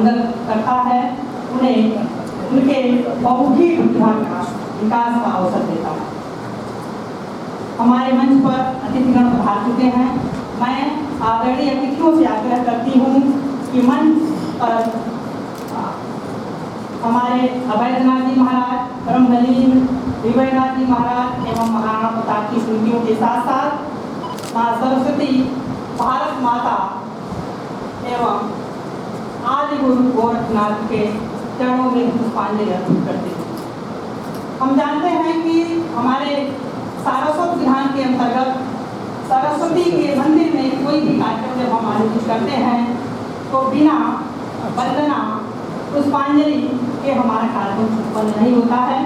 मंगल करता है, उन्हें उनके बहुमुखी प्रतिभा का विकास का अवसर देता है। हमारे मंच पर अतिथिगण पधार चुके हैं। मैं आदरणीय अतिथियों से आग्रह करती हूँ कि मंच पर हमारे अभयनाथ जी महाराज, ब्रह्मलीन विवयनाथ जी महाराज एवं महाराणा प्रताप की स्मृतियों के साथ साथ माँ सरस्वती, भारत माता एवं आदि गुरु गोरखनाथ के चरणों में पुष्पांजलि अर्पित करते हैं। हम जानते हैं कि हमारे सारस्वत विधान के अंतर्गत सरस्वती के मंदिर में कोई भी कार्यक्रम जब हम आयोजित करते हैं तो बिना वंदना पुष्पांजलि के हमारा कार्यक्रम संपन्न नहीं होता है।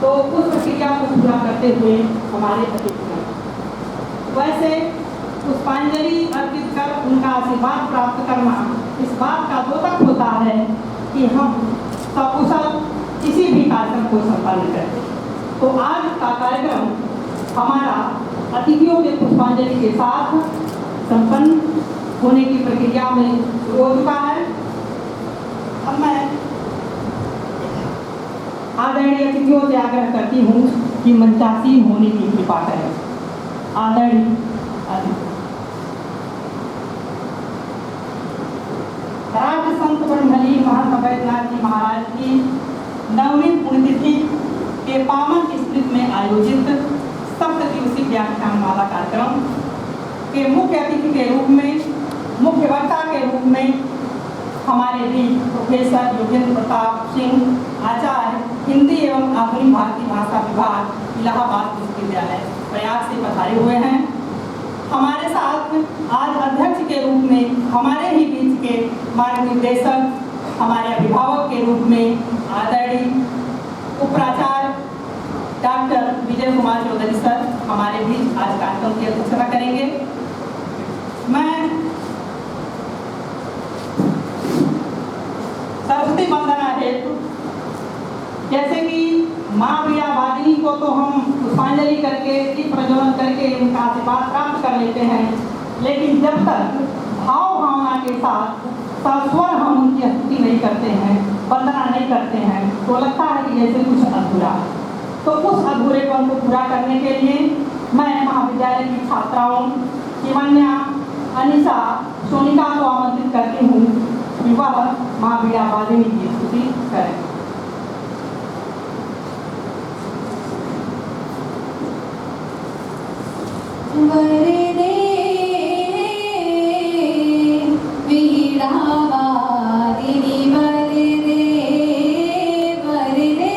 तो उस प्रक्रिया को पूरा करते हुए हमारे अतिथिगण वैसे पुष्पांजलि अर्पित कर उनका आशीर्वाद प्राप्त करना इस बात का द्योतक होता है कि हम सकुशल किसी भी कार्यक्रम को संपन्न करते। तो आज का कार्यक्रम हमारा अतिथियों के पुष्पांजलि के साथ संपन्न होने की प्रक्रिया में हो चुका है। अब मैं आदरणीय अतिथियों से आग्रह करती हूँ कि मंचासीन होने की कृपा करें। आदरणीय राज संत ब्रह्मलीन महंत अभयनाथ जी महाराज की नवमी पुण्यतिथि के पावन स्मृति में आयोजित सप्त दिवसीय व्याख्यानमाला कार्यक्रम के मुख्य अतिथि के रूप में, मुख्य वक्ता के रूप में हमारे भी प्रोफेसर योगेंद्र प्रताप सिंह आचार्य हिंदी एवं आधुनिक भारतीय भाषा विभाग इलाहाबाद विश्वविद्यालय प्रयाग से पधारे हुए हैं। हमारे साथ आज अध्यक्ष के रूप में हमारे ही बीच के मार्गनिर्देशक, हमारे अभिभावक के रूप में आदरणीय उपप्राचार्य डॉक्टर विजय कुमार चौधरी सर हमारे बीच आज कार्यक्रम की अध्यक्षता करेंगे। मैं सरस्वती वंदना हेतु, जैसे कि माँ प्रियावादिनी को तो हम पुष्पांजलि करके, दीप प्रज्वलन करके उनका आशीर्वाद प्राप्त कर लेते हैं, लेकिन जब तक भाव भावना के साथ सस्वर हम उनकी स्तुति नहीं करते हैं, वंदना नहीं करते हैं, तो लगता है कि जैसे कुछ अधूरा है। तो उस अधूरेपन को पूरा करने के लिए मैं महाविद्यालय की छात्राओं शिवन्या, अनिशा, सोनिका को आमंत्रित करती हूँ कि वह माँ प्रियावादिनी की स्तुति करें। वरदे वीणावादिनी वरदे, वरदे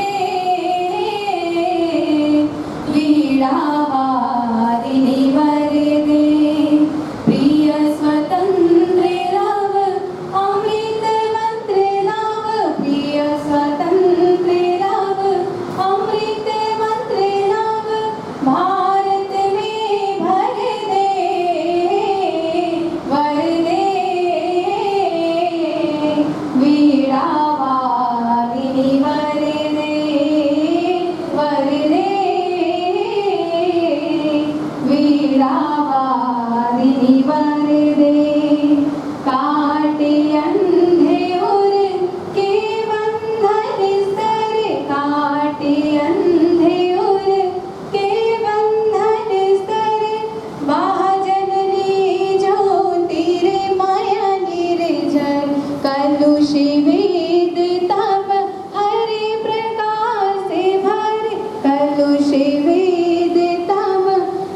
वीणावादिनी वरदे, प्रिय स्वतंत्र रव अमृत मंत्र नव, प्रिय स्वतंत्र रव अमृत मंत्र नव, भारत में भर दे वरदे वीणावादिनी वरदे, वरदे वीणावादिनी वरदे, काटे अंधे उर के बंधन स्तर, काटे अंधे उर के बंधन स्तर, महाजननी ज्योतिर्मय निर्जर, कलुष वेद तब हरि प्रकाश भर, कलुष वेद तब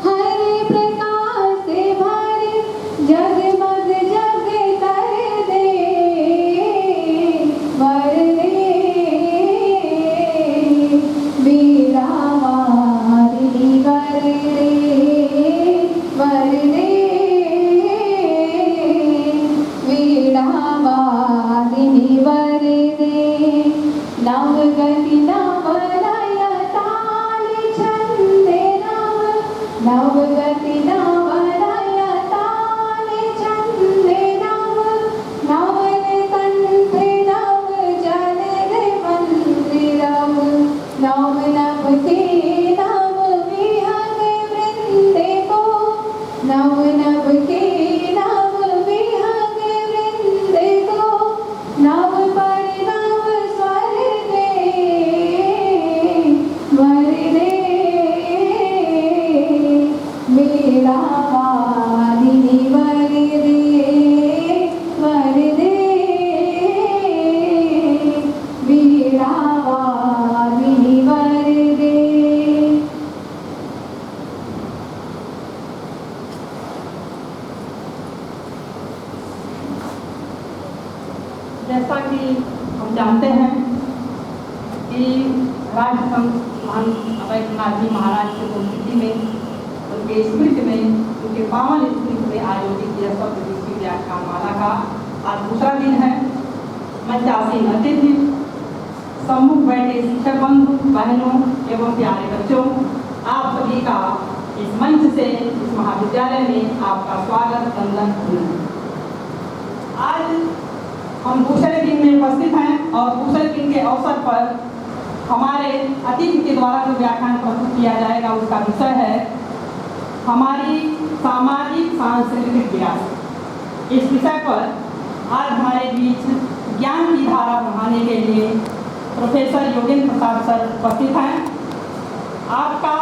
हरि प्रकाश भर, जगमग जग कर दे वरदे वीणावादिनी वरदे, वरदे वीणावादिनी वरदे। जैसा कि हम जानते हैं कि राष्ट्रसंत महान अवैधनाथ जी महाराज की पुण्यतिथि में, उनके स्मृति में, उनके पावन स्मृति में आयोजित यह शब्द विश्व व्याख्यान माला का आज दूसरा दिन है। मंचासीन अतिथि, सम्मुख बैठे शिक्षक बंधु बहनों एवं प्यारे बच्चों, आप सभी का इस मंच से इस महाविद्यालय में आपका स्वागत वंदन। आज हम दूसरे दिन में उपस्थित हैं और दूसरे दिन के अवसर पर हमारे अतिथि के द्वारा जो व्याख्यान प्रस्तुत किया जाएगा उसका विषय है हमारी सामाजिक सांस्कृतिक विरासत। इस विषय पर आज हमारे बीच ज्ञान की धारा बढ़ाने के लिए प्रोफेसर योगेंद्र प्रसाद सर उपस्थित हैं। आपका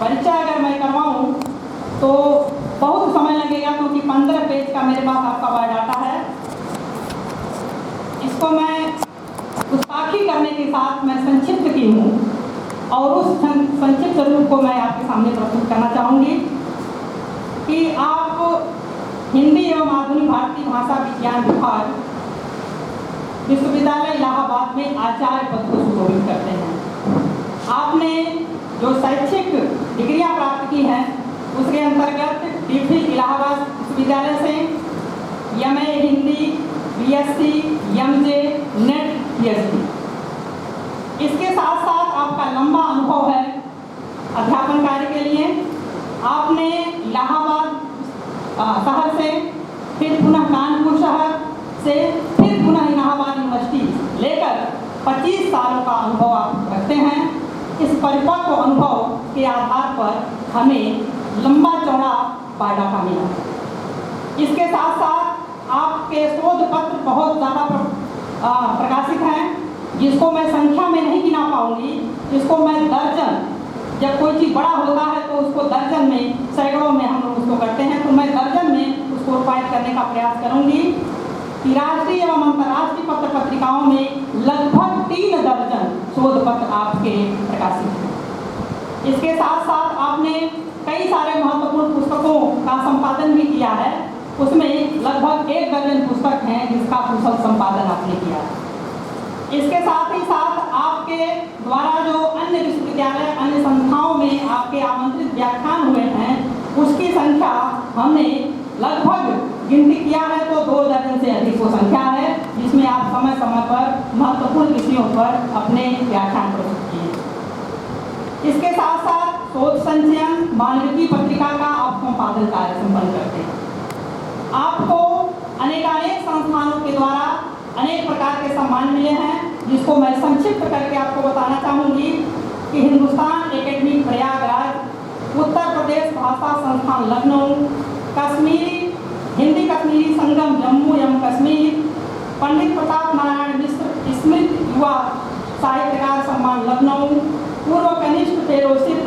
परिचय अगर मैं करवाऊं तो बहुत समय लगेगा, क्योंकि 15 पेज का मेरे पास आपका बायोडाटा है। इसको मैं गुस्ताखी करने के साथ मैं संक्षिप्त की हूँ और उस संक्षिप्त रूप को मैं आपके सामने प्रस्तुत करना चाहूँगी कि आप हिंदी एवं आधुनिक भारतीय भाषा विज्ञान विभाग विश्वविद्यालय इलाहाबाद में आचार्य पद को सुशोभित करते हैं। आपने जो शैक्षिक डिग्रियां प्राप्त की हैं उसके अंतर्गत टीफिल इलाहाबाद विश्वविद्यालय से MA Hindi, BSc, MJ, net, PhD. इसके साथ साथ आपका लंबा अनुभव है अध्यापन कार्य के लिए। आपने इलाहाबाद शहर से, फिर पुनः कानपुर शहर से, फिर पुनः इलाहाबाद यूनिवर्सिटी लेकर 25 सालों का अनुभव आप रखते हैं। इस परिपक्व अनुभव के आधार पर हमें लंबा चौड़ा बायोडाटा मिला। इसके साथ साथ आपके शोध पत्र बहुत ज़्यादा प्रकाशित हैं, जिसको मैं संख्या में नहीं गिना पाऊंगी। इसको मैं दर्जन, जब कोई चीज़ बड़ा होता है तो उसको दर्जन में, सैकड़ों में हम लोग उसको करते हैं, तो मैं दर्जन में उसको रूपायित करने का प्रयास करूंगी कि राष्ट्रीय एवं अंतर्राष्ट्रीय पत्र पत्रिकाओं में लगभग 3 दर्जन शोध पत्र आपके प्रकाशित हैं। इसके साथ साथ आपने कई सारे महत्वपूर्ण पुस्तकों का संपादन भी किया है। उसमें लगभग 1 दर्जन पुस्तक हैं जिसका कुशल संपादन आपने किया है। इसके साथ ही साथ आपके द्वारा जो अन्य विश्वविद्यालय, अन्य संस्थाओं में आपके आमंत्रित व्याख्यान हुए हैं उसकी संख्या हमने लगभग गिनती किया है तो 2 दर्जन से अधिक वो संख्या है, जिसमें आप समय समय पर महत्वपूर्ण विषयों पर अपने व्याख्यान प्रस्तुत किए। इसके साथ साथ शोध संचयन, मानविकी पत्रिका का आप संपादन कार्य संपन्न करते हैं। आपको अनेकानेक संस्थानों के द्वारा अनेक प्रकार के सम्मान मिले हैं, जिसको मैं संक्षिप्त करके आपको बताना चाहूँगी कि हिंदुस्तान एकेडमी प्रयागराज, उत्तर प्रदेश भाषा संस्थान लखनऊ, कश्मीरी हिंदी कश्मीरी संगम जम्मू एवं कश्मीर, पंडित प्रताप नारायण मिश्र स्मृति युवा साहित्यकार सम्मान लखनऊ, पूर्व कनिष्ठ फेलोशिप,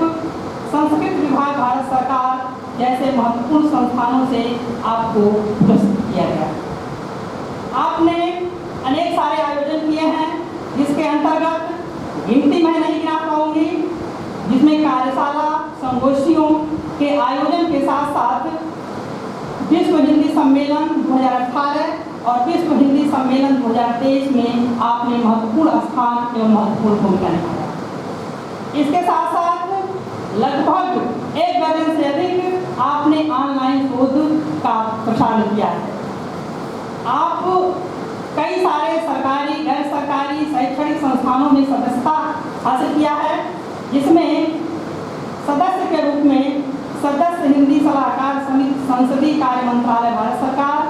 संस्कृत विभाग भारत सरकार जैसे महत्वपूर्ण संस्थानों से आपको पुरस्कृत किया गया। आपने अनेक सारे आयोजन किए हैं, जिसके अंतर्गत गिनती मैं नहीं गिना पाऊंगी, जिसमें कार्यशाला, संगोष्ठियों के आयोजन के साथ साथ विश्व हिंदी सम्मेलन 2018 और विश्व हिंदी सम्मेलन 2023 में आपने महत्वपूर्ण स्थान एवं महत्वपूर्ण भूमिका निभाया। इसके साथ साथ लगभग 1 दर्जन से अधिक आपने ऑनलाइन शोध का प्रसारण किया है। आप कई सारे सरकारी, गैर सरकारी शैक्षणिक संस्थानों में सदस्यता हासिल किया है, जिसमें सदस्य के रूप में सदस्य हिंदी सलाहकार समिति संसदीय कार्य मंत्रालय भारत सरकार,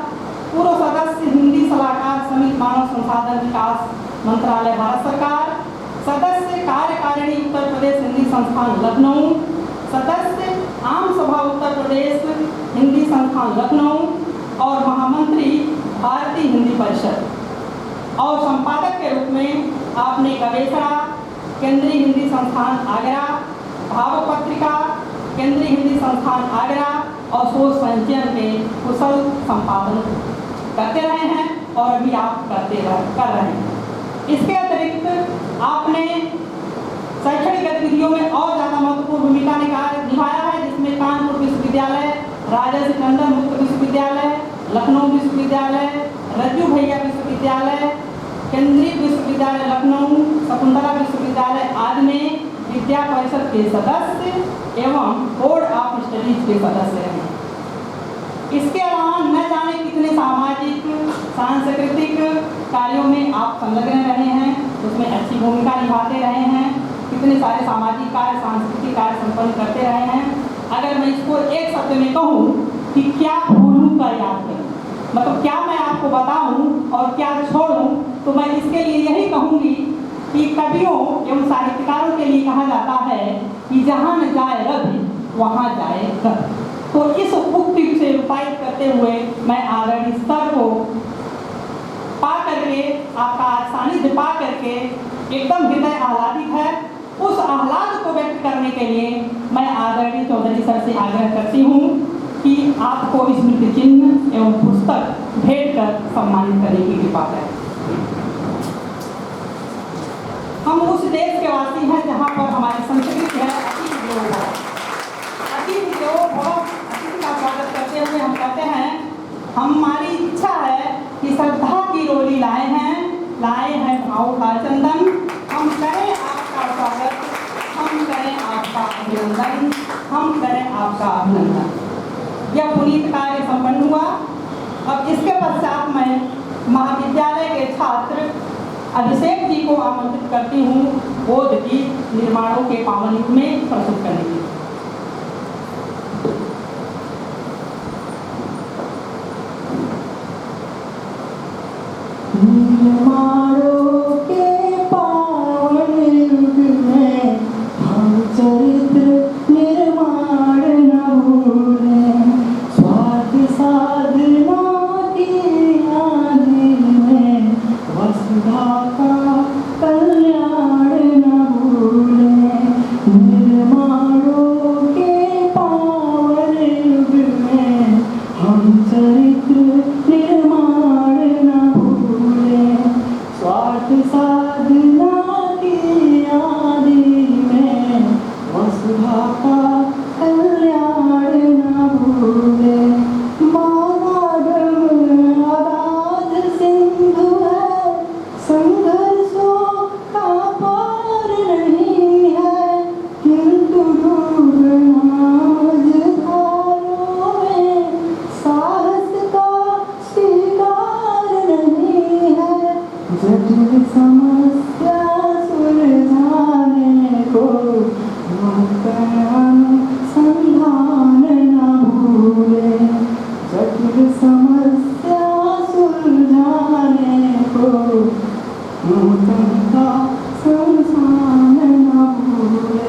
पूर्व सदस्य हिंदी सलाहकार समिति मानव संसाधन विकास मंत्रालय भारत सरकार, सदस्य कार्यकारिणी उत्तर प्रदेश हिंदी संस्थान लखनऊ, सदस्य आम सभा उत्तर प्रदेश हिंदी संस्थान लखनऊ और महामंत्री भारतीय हिंदी परिषद, और संपादक के रूप में आपने गवेषणा केंद्रीय हिंदी संस्थान आगरा, भावक पत्रिका केंद्रीय हिंदी संस्थान आगरा और शोध संचयन के कुशल संपादन करते रहे हैं और अभी आप कर रहे हैं। इसके अतिरिक्त आपने शैक्षणिक गतिविधियों में और ज़्यादा महत्वपूर्ण भूमिका निभाया है, जिसमें कानपुर विश्वविद्यालय, राजर्षि टंडन मुक्त विश्वविद्यालय, लखनऊ विश्वविद्यालय, रज्जू भैया विश्वविद्यालय, केंद्रीय विश्वविद्यालय लखनऊ, शकुंतला विश्वविद्यालय आदि में विद्या परिषद के सदस्य एवं बोर्ड ऑफ स्टडीज के सदस्य हैं। इसके अलावा न जाने कितने सामाजिक सांस्कृतिक कार्यों में आप संलग्न रहे हैं, उसमें अच्छी भूमिका निभाते रहे हैं, कितने सारे सामाजिक कार्य सांस्कृतिक कार्य संपन्न करते रहे हैं। अगर मैं इसको एक शब्द में कहूँ कि क्या भूलूं का याद करूं, मतलब क्या मैं आपको बताऊं और क्या छोड़ूं, तो मैं इसके लिए यही कहूँगी कि कवियों एवं साहित्यकारों के लिए कहा जाता है कि जहाँ न जाए रवि वहाँ जाए रवि। तो इस उक्ति से रूपायित करते हुए मैं आदरणीय सर को पा करके, आपका सानिध्य पा करके एकदम हृदय आह्लादित है। उस आह्लाद को व्यक्त करने के लिए मैं आदरणीय चौधरी सर से आग्रह करती हूँ कि आपको स्मृति चिन्ह एवं पुस्तक भेंट कर सम्मानित करने की कृपा करें। हम उस देश के वासी हैं जहाँ पर हमारी संस्कृति है अतिथि देवो भव। अतिथि देवो भव, अतिथि का स्वागत करते हुए हम कहते हैं, हमारी इच्छा है कि श्रद्धा की रोली लाए हैं भाव का चंदन। हम करें आपका स्वागत, हम करें आपका अभिनंदन, हम करें आपका अभिनंदन। यह पुनीत कार्य संपन्न हुआ। अब इसके पश्चात मैं महाविद्यालय के छात्र अभिषेक जी को आमंत्रित करती हूँ बोध की निर्माणों के पावन युग में प्रस्तुत करने के लिए। निर्माणों के पावन युग में हम चरित्र निर्माण न भूलें, स्वार्थ साधना की आदि में वसुधा का कल्याण न भूलें। निर्माणों के पावन युग में हम चरित्र निर्माण न भूलें, स्वार्थ साधना की आदि में वसुधा का कल्याण न भूलें। मानव अगाध सिंधु है, संघर्षों का पार नहीं है, किंतु डूबना मझधारों में साहस का स्वीकार नहीं है। जटिल समस्या सुलझाने को संधान न भूले, जटिल समस्या सुलझाने को नूतन का संधान न भूले।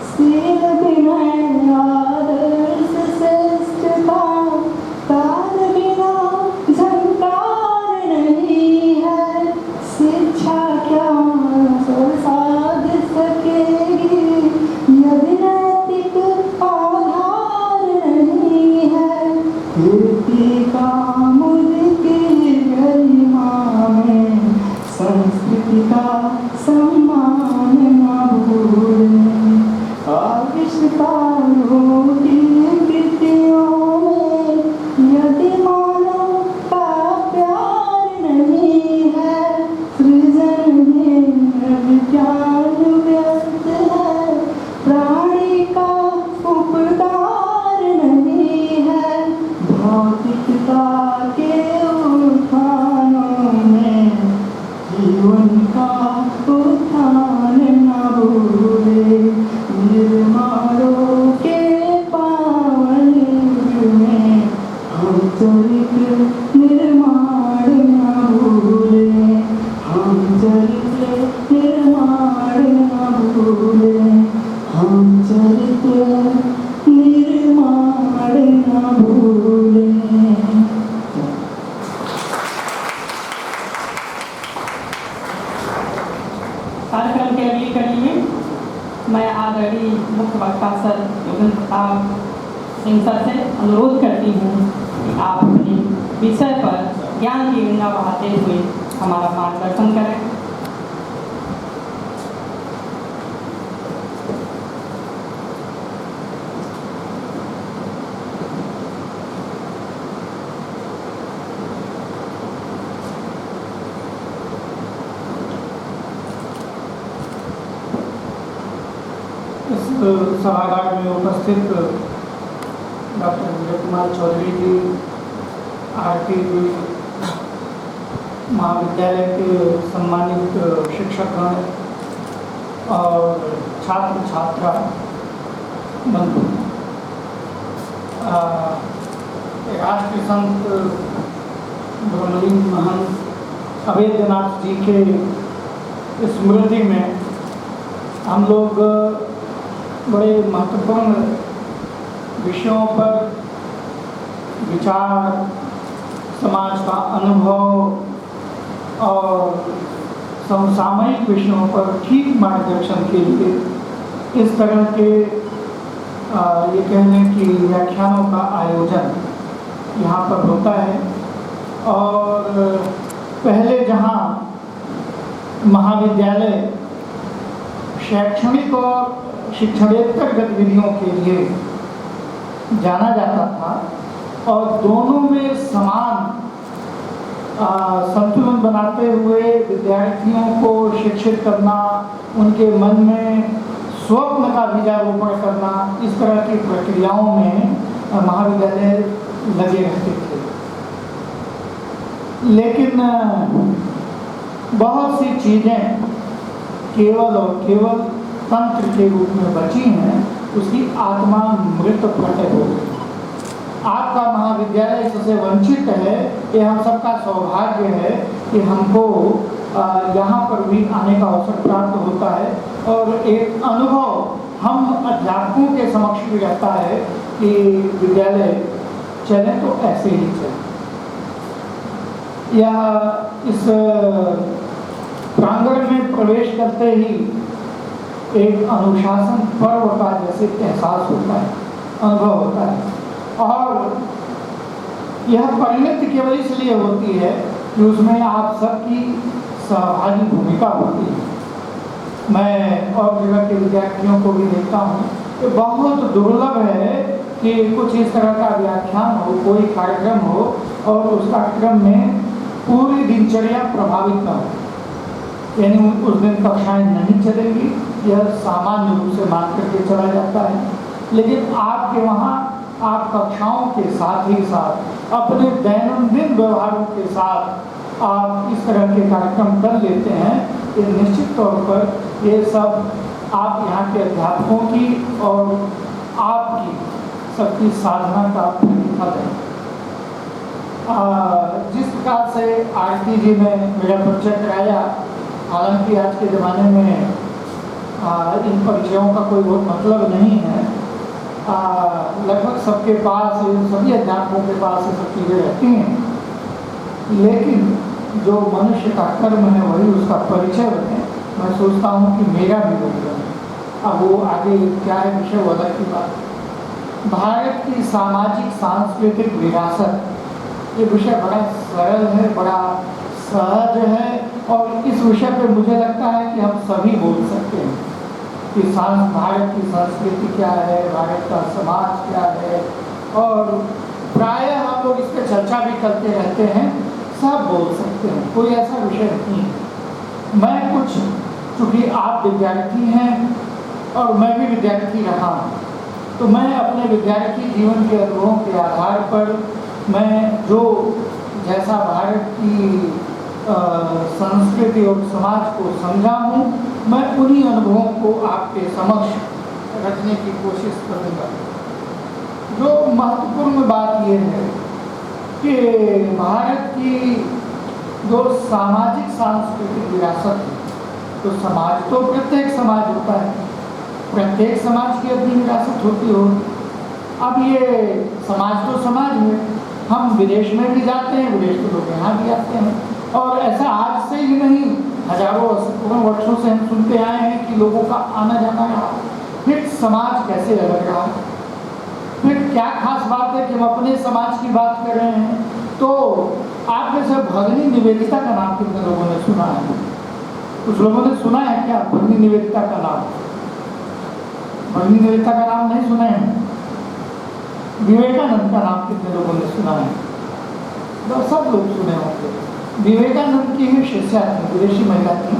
शील विनय आदर्श श्रेष्ठता, काल बिना झंकार नहीं है। शिक्षा क्या साध सकेगी यदि नैतिक आधार नहीं है। कीर्ति का मुल्की गरिमा में संस्कृति का सम्मान न भूलें। आविष्कारों की कृतियों में यदि मानव का प्यार नहीं है, सृजन में विज्ञान व्यस्त है, प्राणी का उपकार नहीं है। भौतिकता के उत्थानों में जीवन का उत्थान न भूले। निर्माणों के पावन युग में हम चरित्र निर्माण न भूले, हम चरित्र निर्माण न भूले, हम चरित्र निर्माण न भूले। कार्यक्रम के अगली कड़ी में मैं आदरणीय मुख्य वक्ता सर योगेंद्र प्रताप सिंह सर से अनुरोध करती हूँ कि आप अपने विषय पर ज्ञान की गंगा बहाते हुए हमारा मार्गदर्शन करें। सभागार में उपस्थित डॉक्टर विजय कुमार चौधरी जी, आरती जी, महाविद्यालय के सम्मानित शिक्षकगण और छात्र छात्रा बंधु, राष्ट्रीय संत ब्रह्मलीन महंत अभेद्यनाथ जी के स्मृति में हम लोग बड़े महत्वपूर्ण विषयों पर विचार, समाज का अनुभव और समसामयिक विषयों पर ठीक मार्गदर्शन के लिए इस तरह के ये कहने की व्याख्यानों का आयोजन यहाँ पर होता है। और पहले जहाँ महाविद्यालय शैक्षणिक और शिक्षणेतर गतिविधियों के लिए जाना जाता था और दोनों में समान संतुलन बनाते हुए विद्यार्थियों को शिक्षित करना, उनके मन में स्वप्न का बीजारोपण करना, इस तरह की प्रक्रियाओं में महाविद्यालय लगे रहते थे। लेकिन बहुत सी चीज़ें केवल और केवल तंत्र के रूप में बची हैं, उसकी आत्मा मृत प्रकट हो गई। आपका महाविद्यालय इससे वंचित है। ये हम सबका सौभाग्य है कि हमको यहाँ पर भी आने का अवसर प्राप्त होता है और एक अनुभव हम अध्यापकों के समक्ष भी रहता है कि विद्यालय चले तो ऐसे ही चले। या इस प्रांगण में प्रवेश करते ही एक अनुशासन पर्व का जैसे एहसास होता है, अनुभव होता है। और यह परिणति केवल इसलिए होती है कि उसमें आप सबकी सहभागी भूमिका होती है। मैं और जगह के विद्यार्थियों को भी देखता हूँ कि बहुत दुर्लभ है कि कुछ इस तरह का व्याख्यान हो, कोई कार्यक्रम हो और उस कार्यक्रम में पूरी दिनचर्या प्रभावित न हो। यानी उस दिन कक्षाएं नहीं चलेंगी, यह सामान्य रूप से मान करके चला जाता है। लेकिन आपके वहाँ आप कक्षाओं के साथ ही साथ अपने दैनंदिन व्यवहारों के साथ आप इस तरह के कार्यक्रम कर लेते हैं। ये निश्चित तौर पर ये सब आप यहाँ के अध्यापकों की और आपकी सबकी साधना का प्रतिफल है। जिस प्रकार से आरती जी ने मेरा परिचय कराया, हालांकि आज के ज़माने में इन परिचयों का कोई बहुत मतलब नहीं है। लगभग सबके पास, सभी अध्यापकों के पास ये सब चीज़ें रहती हैं, लेकिन जो मनुष्य का कर्म है वही उसका परिचय बने। मैं सोचता हूँ कि मेरा भी वही बने। अब वो आगे क्या है विषय, वो अलग की बात। भारत की सामाजिक सांस्कृतिक विरासत, ये विषय बड़ा सरल है, बड़ा सहज है और इस विषय पे मुझे लगता है कि हम सभी बोल सकते हैं कि भारत की संस्कृति क्या है, भारत का समाज क्या है। और प्रायः हम लोग इस पर चर्चा भी करते रहते हैं, सब बोल सकते हैं, कोई ऐसा विषय नहीं है। मैं कुछ, चूँकि आप विद्यार्थी हैं और मैं भी विद्यार्थी रहा हूँ, तो मैं अपने विद्यार्थी जीवन के अनुभवों के आधार पर मैं जो जैसा भारत की संस्कृति और समाज को समझा हूँ, मैं उन्हीं अनुभवों को आपके समक्ष रखने की कोशिश करूँगा। जो महत्वपूर्ण बात यह है कि भारत की जो सामाजिक सांस्कृतिक विरासत है, तो समाज तो प्रत्येक समाज होता है, प्रत्येक समाज की अपनी विरासत होती हो। अब ये समाज तो समाज है, हम विदेश में भी जाते हैं, विदेश के लोग यहाँ भी आते हैं और ऐसा आज से ही नहीं, हजारों वर्षों से हम सुनते आए हैं कि लोगों का आना जाना रहा। फिर समाज कैसे अलग रहा, फिर क्या खास बात है कि हम अपने समाज की बात कर रहे हैं। तो आप में से भगिनी निवेदिता का नाम कितने लोगों ने सुना है? कुछ लोगों ने सुना है क्या भगिनी निवेदिता का नाम? भगिनी निवेदिता का नाम नहीं सुना है? विवेकानंद का नाम कितने लोगों ने सुना है? तो सब लोग सुने होंगे। विवेकानंद की ही शिष्या थी, विदेशी महिला थी।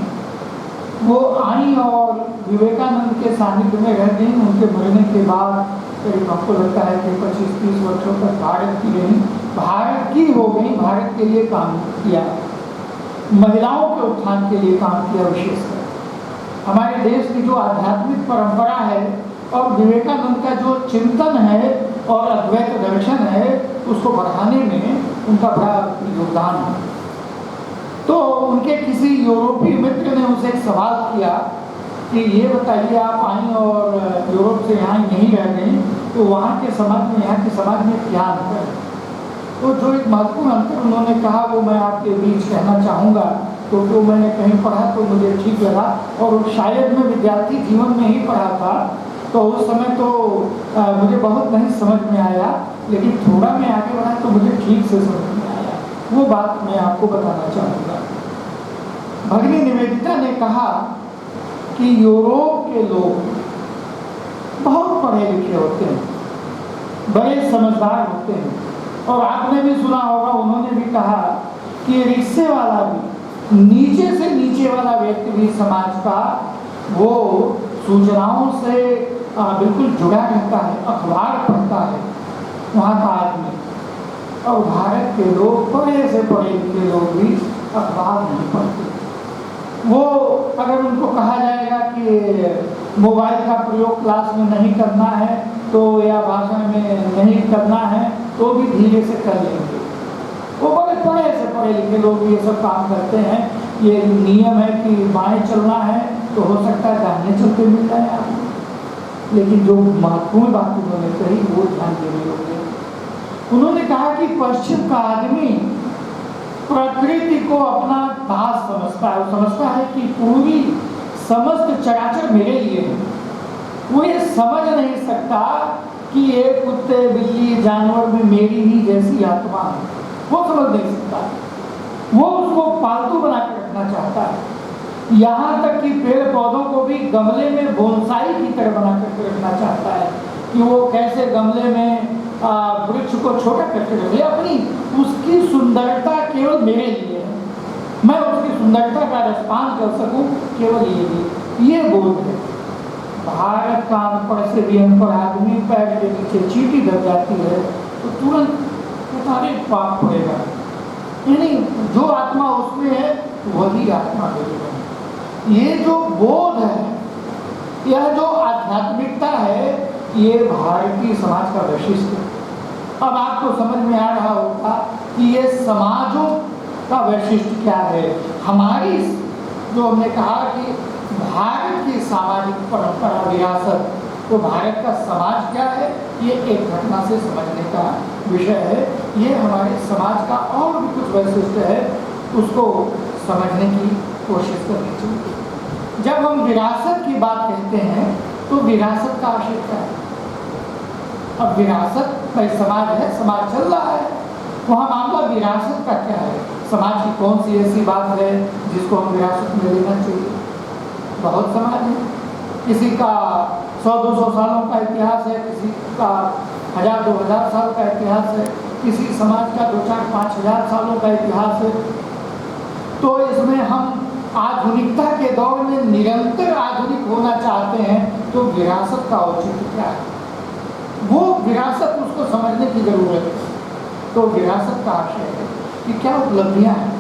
वो आई और विवेकानंद के सानिध्य में रह गई। उनके मरने के बाद करीब हमको लगता है कि 25-30 वर्षों तक भारत की रही, भारत की हो गई, भारत के लिए काम किया, महिलाओं के उत्थान के लिए काम किया विशेषकर। हमारे देश की जो आध्यात्मिक परंपरा है और विवेकानंद का जो चिंतन है और अद्वैत दर्शन है, उसको बढ़ाने में उनका बड़ा योगदान है। तो उनके किसी यूरोपीय मित्र ने उनसे एक सवाल किया कि ये बताइए, आप आई और यूरोप से यहाँ नहीं रह गई, तो वहाँ के समाज में यहाँ के समाज में क्या अंतर है? तो जो एक महत्वपूर्ण अंतर उन्होंने कहा वो मैं आपके बीच कहना चाहूँगा, क्योंकि मैंने कहीं पढ़ा तो मुझे ठीक लगा, और शायद मैं विद्यार्थी जीवन में ही पढ़ा था, तो उस समय तो मुझे बहुत नहीं समझ में आया, लेकिन थोड़ा मैं आगे बढ़ा तो मुझे ठीक से समझ में आया। वो बात मैं आपको बताना चाहूँगा। भगिनी निवेदिता ने कहा कि यूरोप के लोग बहुत पढ़े लिखे होते हैं, बड़े समझदार होते हैं, और आपने भी सुना होगा, उन्होंने भी कहा कि रिक्शे वाला भी, नीचे से नीचे वाला व्यक्ति भी समाज का, वो सूचनाओं से बिल्कुल जुड़ा रहता है, अखबार पढ़ता है वहाँ का आदमी। और भारत के लोग, बड़े से पढ़े लिखे लोग भी अखबार नहीं पढ़ते। वो अगर उनको कहा जाएगा कि मोबाइल का प्रयोग क्लास में नहीं करना है तो, या भाषण में नहीं करना है तो भी धीरे से कर लेंगे। वो बड़े बड़े से पढ़े लिखे लोग ये सब काम करते हैं। ये नियम है कि बाएं चलना है तो हो सकता है दाहिने चलते मिल जाए आपको, लेकिन जो महत्वपूर्ण बात उन्होंने कही वो ध्यान देने योग्य। उन्होंने कहा कि पश्चिम का आदमी प्रकृति को अपना दास समझता है। वो समझता है कि पूरी समस्त चराचर मेरे लिए है। वो ये समझ नहीं सकता कि ये कुत्ते बिल्ली जानवर में मेरी ही जैसी आत्मा है, वो समझ नहीं सकता। वो उसको पालतू बना के रखना चाहता है। यहाँ तक कि पेड़ पौधों को भी गमले में बोनसाई की तरह बना करके रखना चाहता है कि वो कैसे गमले में वृक्ष को छोटा करके रखे, अपनी उसकी सुंदरता केवल मेरे लिए है, मैं उसकी सुंदरता का रसपान कर सकूं केवल ये बोध है। भारत का अनपढ़ से भी अनपढ़ आदमी पैर के नीचे चींटी दब जाती है तो तुरंत सारे पाप पड़ेगा, यानी जो आत्मा उसमें है वही आत्मा मिलेगा। ये जो बोध है, यह जो आध्यात्मिकता है, ये भारतीय समाज का वैशिष्ट्य है। अब आपको समझ में आ रहा होगा कि ये समाजों का वैशिष्ट्य क्या है। हमारी जो हमने कहा कि भारत की सामाजिक परंपरा विरासत, तो भारत का समाज क्या है, ये एक घटना से समझने का विषय है। ये हमारे समाज का और भी कुछ वैशिष्ट्य है, उसको समझने की कोशिश करनी चाहिए। जब हम विरासत की बात कहते हैं तो विरासत का आशय क्या है? अब विरासत भाई समाज है, समाज चल रहा है, वहाँ मामला विरासत का क्या है? समाज की कौन सी ऐसी बात है जिसको हम विरासत में लेना चाहिए? बहुत समाज है, किसी का 100-200 सालों का इतिहास है, किसी का 1000-2000 साल का इतिहास है, किसी समाज का 2-4-5 सालों का इतिहास है। तो इसमें हम आधुनिकता के दौर में निरंतर आधुनिक होना चाहते हैं तो विरासत का औचित्य क्या है? वो विरासत उसको समझने की जरूरत है। तो विरासत का आशय है कि क्या उपलब्धियां हैं,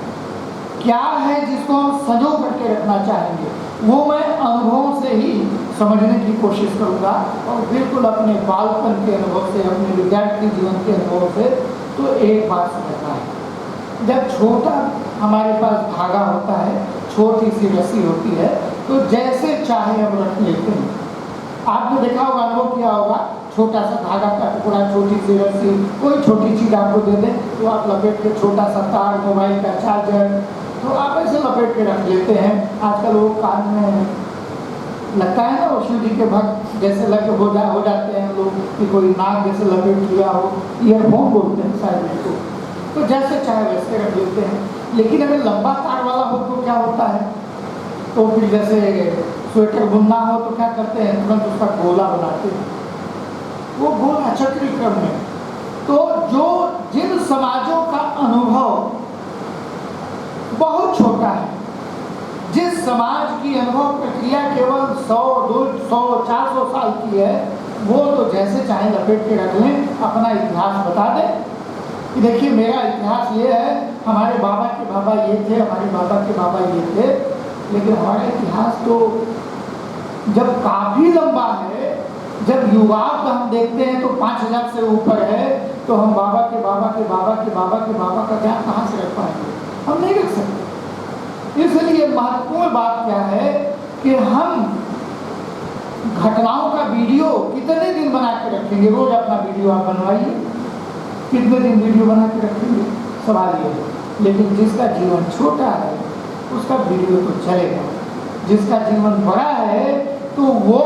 क्या है जिसको हम संजो करके रखना चाहेंगे, वो मैं अनुभवों से ही समझने की कोशिश करूँगा। और बिल्कुल अपने बालपन के अनुभव से, अपने विद्यार्थी जीवन के अनुभव से तो एक बात समझना है, जब छोटा हमारे पास धागा होता है, छोटी सी रस्सी होती है, तो जैसे चाहे हम रख लेते हैं। आपने देखा होगा, अनुभव किया होगा, छोटा सा धागा का टुकड़ा, छोटी सी रस्सी, कोई छोटी चीज़ आपको दे दें तो आप लपेट के, छोटा सा तार, मोबाइल का चार्जर, तो आप ऐसे लपेट के रख लेते हैं। आजकल वो कान में लगता है ना, वो शिव जी के भक्त जैसे लग हो जाते हैं लोग कि कोई नाक जैसे लपेट लिया हो, ईयरफोन बोलते हैं शायद इसको, तो जैसे चाहे वैसे रख लेते हैं। लेकिन अगर लंबा तार वाला हो तो क्या होता है, तो फिर जैसे स्वेटर बुनना हो तो क्या करते हैं, तुरंत उसका गोला बनाते हैं, वो गोला चक्री क्रम में। तो जो जिन समाजों का अनुभव बहुत छोटा है, जिस समाज की अनुभव प्रक्रिया केवल 100, 200, 400 साल की है, वो तो जैसे चाहे लपेट के रख लें, अपना इतिहास बता दें कि देखिए मेरा इतिहास ये है, हमारे बाबा के बाबा ये थे, हमारे बाबा के बाबा ये थे। लेकिन हमारा इतिहास तो जब काफ़ी लंबा है, जब युगांत हम देखते हैं तो 5000 से ऊपर है, तो हम बाबा के बाबा के बाबा के बाबा के बाबा का ज्ञान कहाँ से रख पाएंगे? हम नहीं रख सकते। इसलिए महत्वपूर्ण बात क्या है कि हम घटनाओं का वीडियो कितने दिन बना के रखेंगे? रोज अपना वीडियो आप बनवाइए, कितने दिन वीडियो बना के रखेंगे? सवाल ये है। लेकिन जिसका जीवन छोटा है उसका वीडियो तो चलेगा, जिसका जीवन बड़ा है तो वो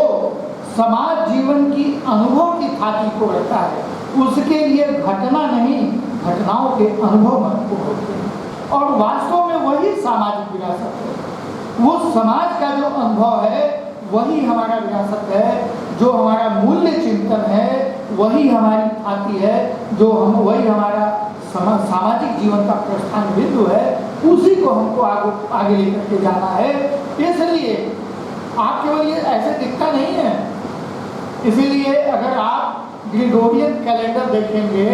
समाज जीवन की अनुभव की थाती को रखता है, उसके लिए घटना नहीं, घटनाओं के अनुभव महत्वपूर्ण होते हैं। और वास्तव में वही सामाजिक विरासत है। वो समाज का जो अनुभव है वही हमारा विरासत है, जो हमारा मूल्य चिंतन है वही हमारी थाती है, जो हम वही हमारा सामाजिक जीवन का प्रस्थान बिंदु है, उसी को हमको आगे लेकर के जाना है। इसलिए आप केवल ये ऐसे दिखता नहीं है। इसीलिए अगर आप ग्रेगोरियन कैलेंडर देखेंगे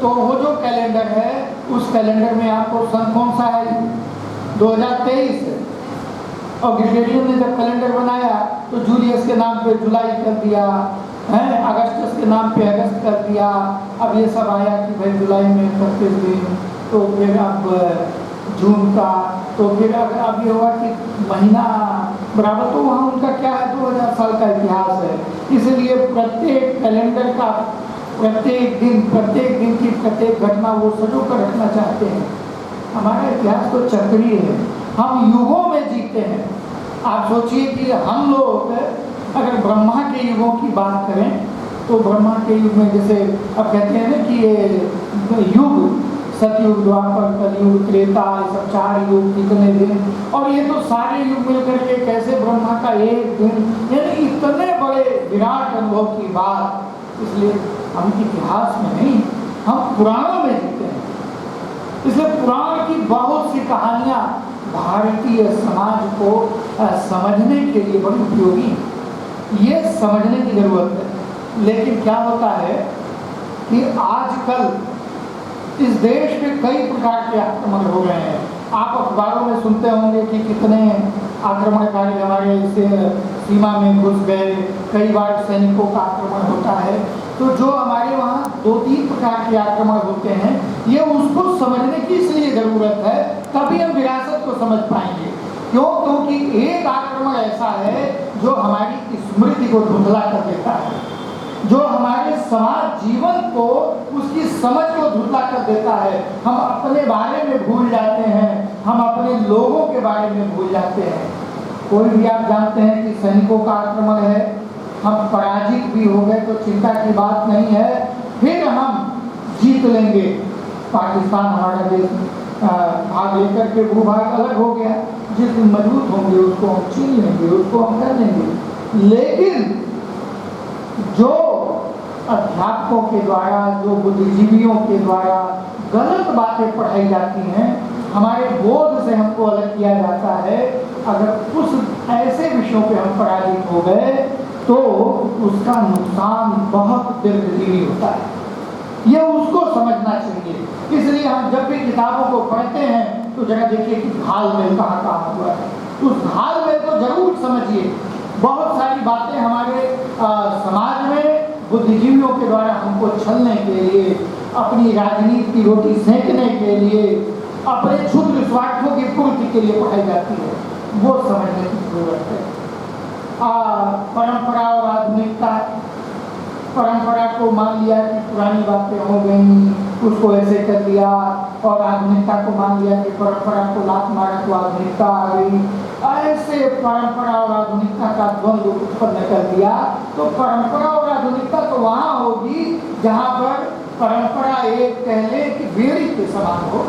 तो वो जो कैलेंडर है उस कैलेंडर में आपको सन कौन सा है? 2023। और ग्रेगोरियन ने जब कैलेंडर बनाया तो जूलियस के नाम पे जुलाई कर दिया है, अगस्टस के नाम पे अगस्त कर दिया। अब ये सब आया कि भाई जुलाई में 31 दिन, तो फिर अब जून का, तो फिर अगर अब ये होगा कि महीना बराबर, तो वहाँ उनका क्या है, 2000 साल का इतिहास है। इसलिए प्रत्येक कैलेंडर का प्रत्येक दिन की प्रत्येक घटना वो सजो कर रखना चाहते हैं। हमारा इतिहास तो चक्रीय है, हम युगों में जीते हैं। आप सोचिए कि हम लोग अगर ब्रह्मा के युगों की बात करें तो ब्रह्मा के युग में जैसे अब कहते हैं ना कि ये युग, सतयुग, द्वापर, कलयुग, त्रेता, ये सब 4 युग, कितने दिन, और ये तो सारे युग मिलकर के कैसे ब्रह्मा का एक दिन, यानी इतने बड़े विराट अनुभव की बात। इसलिए हम इतिहास में नहीं, हम पुराणों में जीते हैं। इसलिए पुराण की बहुत सी कहानियाँ भारतीय समाज को समझने के लिए बड़ी उपयोगी हैं। ये समझने की जरूरत है। लेकिन क्या होता है कि आजकल इस देश में कई प्रकार के आक्रमण हो रहे हैं। आप अखबारों में सुनते होंगे कि कितने आक्रमणकारी हमारे इसे सीमा में घुस गए, कई बार सैनिकों का आक्रमण होता है। तो जो हमारे वहाँ 2-3 प्रकार के आक्रमण होते हैं, ये उसको समझने की इसलिए ज़रूरत है, तभी हम विरासत को समझ पाएंगे। क्यों? क्योंकि एक आक्रमण ऐसा है जो हमारी स्मृति को धुंधला कर देता है, जो हमारे समाज जीवन को, उसकी समझ को धुंधला कर देता है। हम अपने बारे में भूल जाते हैं, हम अपने लोगों के बारे में भूल जाते हैं। कोई भी आप जानते हैं कि सैनिकों का आक्रमण है, हम पराजित भी हो गए तो चिंता की बात नहीं है, फिर हम जीत लेंगे। पाकिस्तान हमारा देश भाग लेकर के भूभाग अलग हो गया, जिस दिन मजबूत होंगे उसको हम छीन लेंगे, उसको हम कर लेंगे। लेकिन जो अध्यापकों के द्वारा, जो बुद्धिजीवियों के द्वारा गलत बातें पढ़ाई जाती हैं, हमारे बोध से हमको अलग किया जाता है, अगर उस ऐसे विषयों पे हम पराजित हो गए तो उसका नुकसान बहुत दीर्घजीवी होता है। यह उसको समझना चाहिए। इसलिए हम जब भी किताबों को पढ़ते हैं तो जरा देखिए कि घालमेल कहाँ हुआ है, उस घालमेल को जरूर समझिए। बहुत सारी बातें हमारे समाज में बुद्धिजीवियों के द्वारा हमको छलने के लिए, अपनी राजनीति की रोटी सेंकने के लिए, अपने क्षुद्र स्वार्थों की पूर्ति के लिए पढ़ाई जाती है, वो समझने की जरूरत है। परंपरा और आधुनिकता, परंपरा को मान लिया कि पुरानी बातें हो गई, उसको ऐसे कर दिया, और आधुनिकता को मान लिया कि परंपरा को लात मारा तो आधुनिकता आ गई। ऐसे परंपरा और आधुनिकता का द्वंद्व उत्पन्न कर दिया। तो परंपरा और आधुनिकता तो वहाँ होगी जहाँ पर परंपरा एक कह ले कि बेड़ी के समान हो।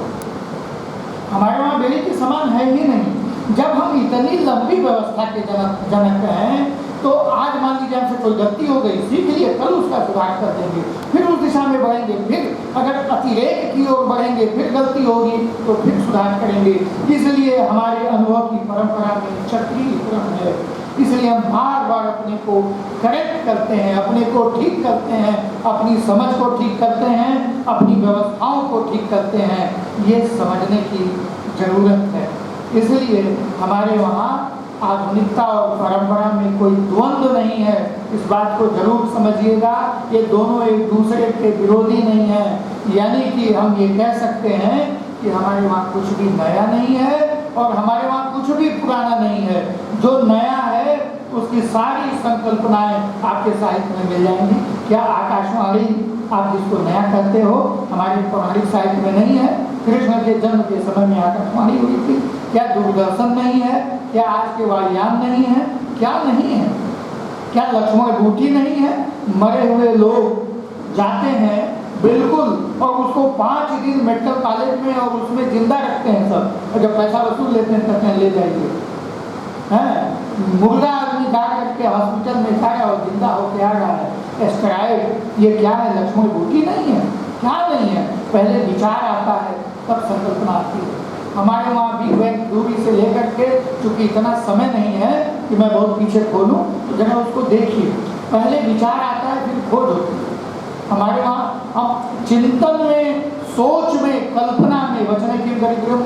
हमारे वहाँ बेड़ी के समान है ही नहीं। जब हम इतनी लंबी व्यवस्था के जनक हैं तो आज मान लीजिए हमसे कोई गलती हो गई, सीख लिए, कल उसका सुधार कर देंगे, फिर उस दिशा में बढ़ेंगे, फिर अगर अतिरेक की ओर बढ़ेंगे, फिर गलती होगी तो फिर सुधार करेंगे। इसलिए हमारे अनुभव की परंपरा में चक्रीय क्रम है, इसलिए हम बार बार अपने को करेक्ट करते हैं, अपने को ठीक करते हैं, अपनी समझ को ठीक करते हैं, अपनी व्यवस्थाओं को ठीक करते हैं, ये समझने की जरूरत है। इसलिए हमारे वहाँ आधुनिकता और परंपरा में कोई द्वंद्व नहीं है, इस बात को जरूर समझिएगा। ये दोनों एक दूसरे के विरोधी नहीं है, यानी कि हम ये कह सकते हैं कि हमारे वहाँ कुछ भी नया नहीं है और हमारे वहाँ कुछ भी पुराना नहीं है। जो नया है उसकी सारी संकल्पनाएं आपके साहित्य में मिल जाएंगी। क्या आकाशवाणी आप जिसको नया कहते हो हमारे पौराणिक साहित्य में नहीं है? कृष्ण के जन्म के समय में आकाशवाणी हुई थी। क्या दूरदर्शन नहीं है? क्या आज के वायुयान नहीं है? क्या नहीं है? क्या लक्ष्मण बूटी नहीं है? मरे हुए लोग जाते हैं बिल्कुल, और उसको 5 दिन मेडिकल कॉलेज में और उसमें जिंदा रखते हैं सब, और जब पैसा वसूल लेते हैं कहते हैं ले जाइए। हैं मुर्दा आदमी जा करके हॉस्पिटल में जाए और जिंदा होके आ रहा है, एस्ट्राइड। ये क्या है? लक्ष्मण बूटी नहीं है? क्या नहीं है? पहले विचार आता है तब संकल्पना आती है। हमारे वहाँ बिग बैंग दूरी से लेकर के, चूंकि इतना समय नहीं है कि मैं बहुत पीछे खोलूँ, तो जरा उसको देखिए। पहले विचार आता है फिर खोज होती है। हमारे वहाँ हम चिंतन में, सोच में, कल्पना में, वचन किम दरिद्रम,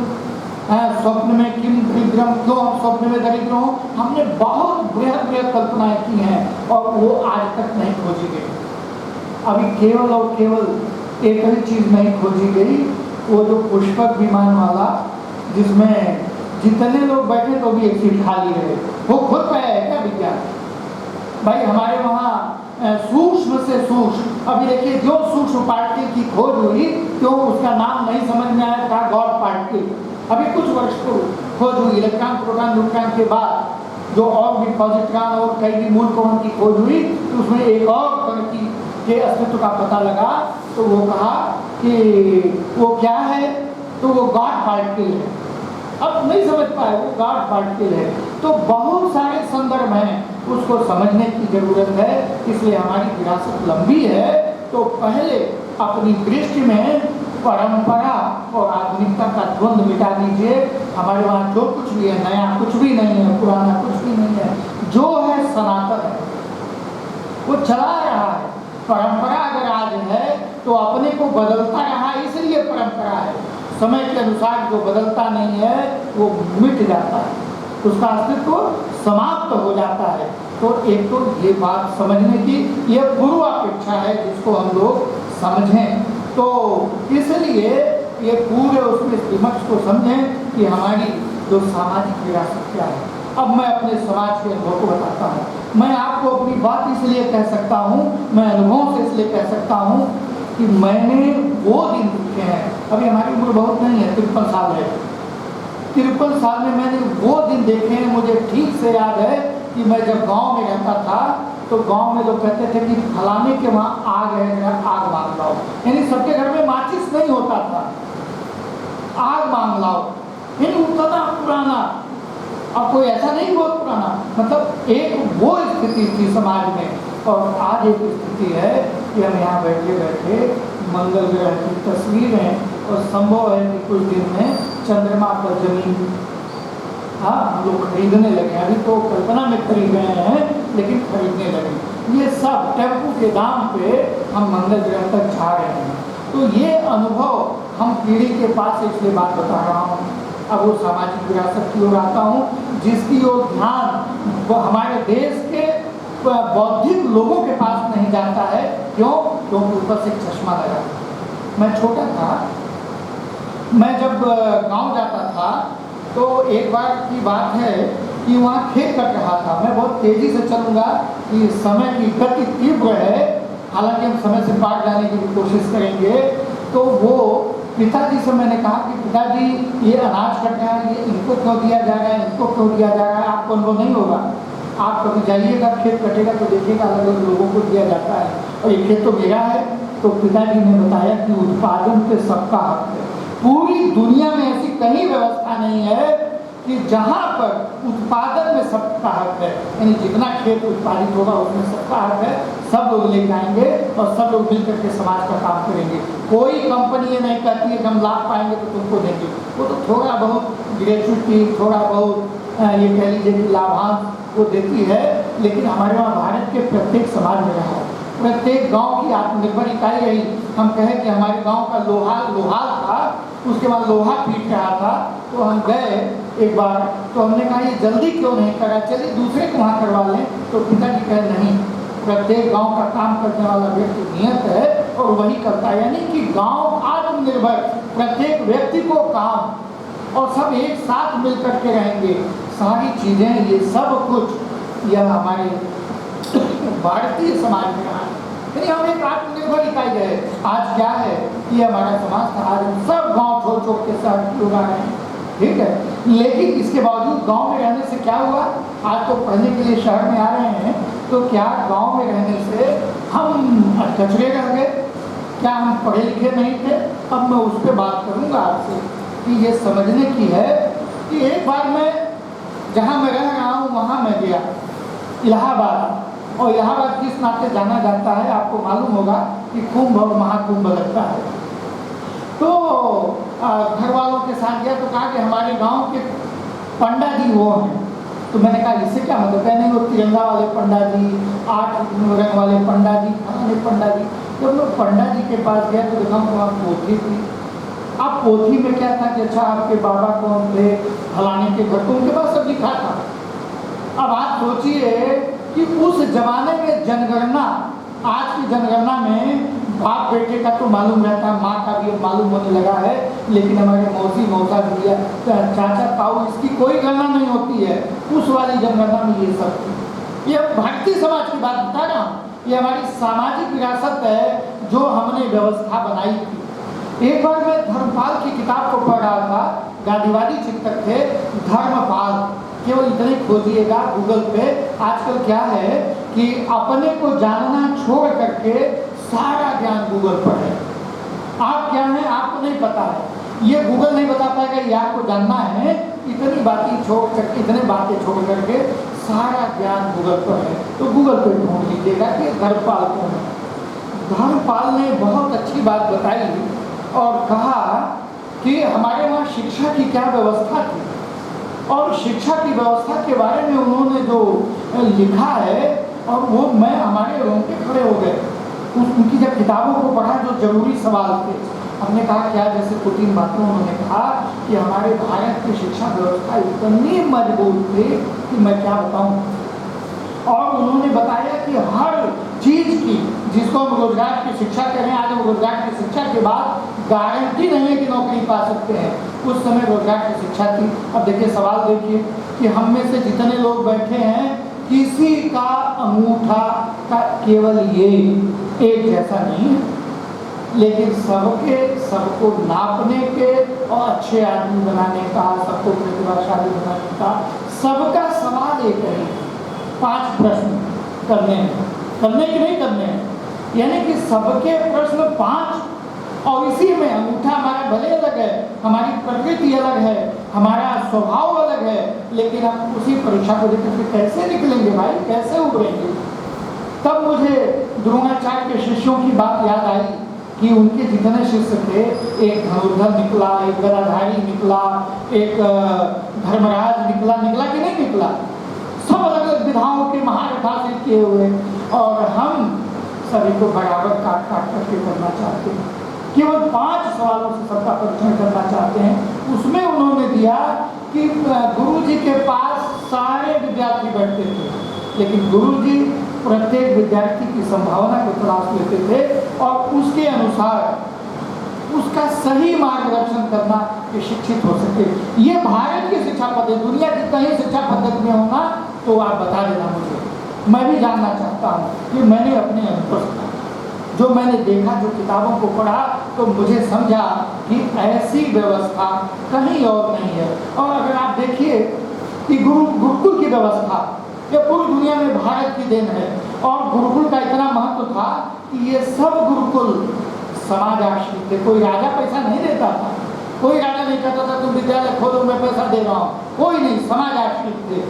स्वप्न में किम दरिद्रम, क्यों हम स्वप्न में दरिद्र हों, हमने बहुत बृहद बृहद कल्पनाएं की हैं और वो आज तक नहीं खोजी गई। अभी केवल और केवल एक ही चीज नहीं खोजी गई, वो जो पुष्पक विमान वाला जिसमें जितने लोग बैठे तो भी एक सीट खाली रहे, वो खुद पाया है क्या विज्ञान? भाई हमारे वहाँ सूक्ष्म से सूक्ष्म, अभी देखिए जो सूक्ष्म पार्टिकल की खोज हुई, क्यों उसका नाम नहीं समझ में आया था? God particle. अभी कुछ वर्ष को खोज हुई, इलेक्ट्रॉन, प्रोटॉन, न्यूट्रॉन के बाद जो और भी पॉजिट्रॉन और कई भी मूल कणों की खोज हुई, तो उसमें एक और कण की के अस्तित्व का पता लगा, तो वो कहा कि वो क्या है? तो वो गॉड पार्टिकल है। अब नहीं समझ पाए वो गॉड पार्टिकल है। तो बहुत सारे संदर्भ हैं, उसको समझने की जरूरत है। इसलिए हमारी विरासत लंबी है, तो पहले अपनी दृष्टि में परंपरा और आधुनिकता का द्वंद्व मिटा दीजिए। हमारे वहाँ जो कुछ भी है नया कुछ भी नहीं है, पुराना कुछ भी नहीं है, जो है सनातन है, वो चला रहा है। परंपरा अगर आज है तो अपने को बदलता रहा, इसलिए परंपरा है। समय के अनुसार जो बदलता नहीं है वो मिट जाता है, उसका अस्तित्व समाप्त हो जाता है। तो एक तो ये बात समझने की ये पूर्वापेक्षा है जिसको हम लोग समझें। तो इसलिए ये पूरे उसमें विमर्श को समझें कि हमारी जो सामाजिक विरासत क्या है। अब मैं अपने समाज के अनुभव को बताता हूँ। मैं आपको अपनी बात इसलिए कह सकता हूँ, मैं अनुभव से इसलिए कह सकता हूँ कि मैंने वो दिन देखे हैं। अभी हमारी उम्र बहुत नहीं है, 53 साल है। 53 साल में मैंने वो दिन देखे हैं। मुझे ठीक से याद है कि मैं जब गांव में रहता था तो गांव में लोग कहते थे कि फलाने के वहाँ आग है, जरा आग मांग लाओ। यानी सबके घर में माचिस नहीं होता था, आग मांग लाओ। यानी उतना पुराना, अब कोई ऐसा नहीं बहुत पुराना, मतलब एक वो स्थिति थी समाज में। और आज एक स्थिति है कि हम यहाँ बैठे बैठे मंगल ग्रह की तस्वीरें, और संभव है कि कुछ दिन में चंद्रमा पर जमीन हम लोग खरीदने लगे। अभी तो कल्पना में खरीद रहे हैं, लेकिन खरीदने लगे। ये सब टेम्पू के दाम पे हम मंगल ग्रह तक जा रहे हैं। तो ये अनुभव हम पीढ़ी के पास इसलिए बात बता रहा हूँ। अब वो सामाजिक विरासत की ओर आता हूँ जिसकी ओर ध्यान वो हमारे देश के बौद्धिक लोगों के पास नहीं जाता है। क्यों? क्योंकि ऊपर से चश्मा लगा। मैं छोटा था, मैं जब गांव जाता था तो एक बार की बात है कि वहाँ खेत कट रहा था। मैं बहुत तेज़ी से चलूँगा कि समय की गति तीव्र है, हालांकि हम समय से पार जाने की भी कोशिश करेंगे। तो वो पिताजी से मैंने कहा कि पिताजी ये अनाज कट रहा है, ये इनको क्यों दिया जा रहा है, इनको क्यों दिया जा रहा है? आपको अनुभव नहीं होगा, आप कभी जाइएगा खेत कटेगा तो देखिएगा अलग अलग लोगों को दिया जाता है, और ये खेत तो मेरा है। तो पिताजी ने बताया कि उत्पादन पे सबका हक है। पूरी दुनिया में ऐसी कहीं व्यवस्था नहीं है कि जहाँ पर उत्पादन में सबका हक है, यानी जितना खेत उत्पादित होगा उसमें सबका हक है, सब लोग लेके आएंगे और सब लोग मिलकर के समाज का काम करेंगे। कोई कंपनी ये नहीं कहती है कि हम लाभ पाएंगे तो तुमको देंगे, वो तो थोड़ा बहुत ग्रेचुइटी, थोड़ा बहुत ये कह लीजिए कि लाभांश वो देती है। लेकिन हमारे वहाँ भारत के प्रत्येक समाज में रहा, प्रत्येक गांव की आत्मनिर्भर इकाई रही। हम कहें कि हमारे गांव का लोहार था, उसके बाद लोहा पीट रहा था, तो हम गए एक बार, तो हमने कहा ये जल्दी क्यों नहीं करा, चलिए दूसरे को वहाँ करवा लें। तो पिताजी कहे नहीं, प्रत्येक गांव का काम करने वाला व्यक्ति नियत है और वही करता है, यानी कि गांव आत्मनिर्भर, प्रत्येक व्यक्ति को काम और सब एक साथ मिलकर के रहेंगे। सारी चीजें ये सब कुछ यह हमारे भारतीय समाज में रहा है, यानी हम एक आत्मनिर्भर इकाई गए। आज क्या है, ये हमारा समाज था, आज हम सब गांव छोड़ छोड़ के शहर लोग आ रहे हैं, ठीक है। लेकिन इसके बावजूद गांव में रहने से क्या हुआ, आज तो पढ़ने के लिए शहर में आ रहे हैं, तो क्या गांव में रहने से हम कचरे रह गए, क्या हम पढ़े लिखे नहीं थे? अब मैं उस पर बात करूंगा आपसे कि ये समझने की है कि एक बार मैं जहाँ मैं रह रहा हूँ वहाँ मैं गया इलाहाबाद, और इलाहाबाद किस नाते जाना जाता है आपको मालूम होगा कि कुंभ और महाकुंभ लगता है। तो घर वालों के साथ गया, तो कहा कि हमारे गांव के पंडा जी वो हैं। तो मैंने कहा इससे क्या मतलब है, नहीं वो तिरंगा वाले पंडा जी, 8 रंग वाले पंडा जी, फलाने पंडा जी। जब मैं पंडा जी के पास गया तो देखा वहाँ पोथी थी। अब पोथी में क्या था कि अच्छा आपके बाबा कौन थे, फलाने के घर, तो उनके पास सब लिखा था। अब आप सोचिए कि उस जमाने में जनगणना, आज की जनगणना में बाप बेटे का तो मालूम रहता है, माँ का भी मालूम होने लगा है, लेकिन हमारे मौसी मौसा भैया चाचा ताऊ इसकी कोई गणना नहीं होती है। उस वाली जनगणना में ये सब थी। ये भारतीय समाज की बात बता रहा हूँ, ये हमारी सामाजिक विरासत है जो हमने व्यवस्था बनाई थी। एक बार मैं धर्मपाल की किताब को पढ़ रहा था, गांधीवादी चिंतक थे धर्मपाल, केवल इतने खोजिएगा गूगल पे। आजकल क्या है कि अपने को जानना छोड़ करके सारा ज्ञान गूगल पर है। आप क्या है आपको नहीं पता है, ये गूगल नहीं बता पाएगा, ये आपको जानना है। इतनी बातें छोड़ करके, इतने बातें छोड़ करके सारा ज्ञान गूगल पर है। तो गूगल पर ढूंढ लीजिएगा कि धर्मपाल कौन है। धर्मपाल ने बहुत अच्छी बात बताई और कहा कि हमारे वहाँ शिक्षा की क्या व्यवस्था थी, और शिक्षा की व्यवस्था के बारे में उन्होंने जो लिखा है, और वो मैं हमारे रोंगटे खड़े हो गए उनकी जब किताबों को पढ़ा जो जरूरी सवाल थे। हमने कहा क्या, जैसे 2-3 बातों उन्होंने कहा कि हमारे भारत की शिक्षा व्यवस्था इतनी मजबूत थी कि मैं क्या बताऊं। और उन्होंने बताया कि हर चीज की, जिसको हम रोजगार की शिक्षा करें, आज हम रोजगार की शिक्षा के बाद गारंटी नहीं है कि नौकरी पा सकते हैं, उस समय रोजगार की शिक्षा थी। अब देखिए सवाल देखिए कि हम में से जितने लोग बैठे हैं, किसी का अंगूठा का केवल ये एक जैसा नहीं है, लेकिन सबको नापने के और अच्छे आदमी बनाने का, सबको प्रतिभाशाली बनाने का, सबका सवाल एक है, 5 प्रश्न करने की नहीं करने हैं, यानी कि सबके प्रश्न 5। और इसी में अंगूठा हमारा भले अलग है, हमारी प्रकृति अलग है, हमारा स्वभाव अलग है, लेकिन हम उसी परीक्षा को देकर के कैसे निकलेंगे भाई, कैसे उभरेंगे। तब मुझे द्रोणाचार्य के शिष्यों की बात याद आई कि उनके जितने शिष्य थे, एक धनुर्धर निकला, एक गदाधारी निकला, एक धर्मराज निकला कि नहीं निकला, सब अलग अलग विधाओं के महारथा से किए हुए, और हम सभी को बराबर काट करके करना चाहते हैं। केवल 5 सवालों से सबका परीक्षण करना चाहते हैं। उसमें उन्होंने दिया कि गुरु जी के पास सारे विद्यार्थी बैठते थे, लेकिन गुरु जी प्रत्येक विद्यार्थी की संभावना को तलाश लेते थे और उसके अनुसार उसका सही मार्गदर्शन करना कि शिक्षित हो सके। ये भारत की शिक्षा पद्धति, दुनिया की कहीं शिक्षा पद्धति में होना तो आप बता देना मुझे, मैं भी जानना चाहता हूँ कि मैंने अपने अनुभव जो मैंने देखा, जो किताबों को पढ़ा, तो मुझे समझा कि ऐसी व्यवस्था कहीं और नहीं है। और अगर आप देखिए कि गुरुकुल की व्यवस्था ये पूरी दुनिया में भारत की देन है, और गुरुकुल का इतना महत्व था कि ये सब गुरुकुल समाज आश्रित थे, कोई राजा पैसा नहीं देता था, कोई राजा नहीं कहता था तुम विद्यालय खोलो मैं पैसा दे रहा हूँ, कोई नहीं, समाज आश्रित थे।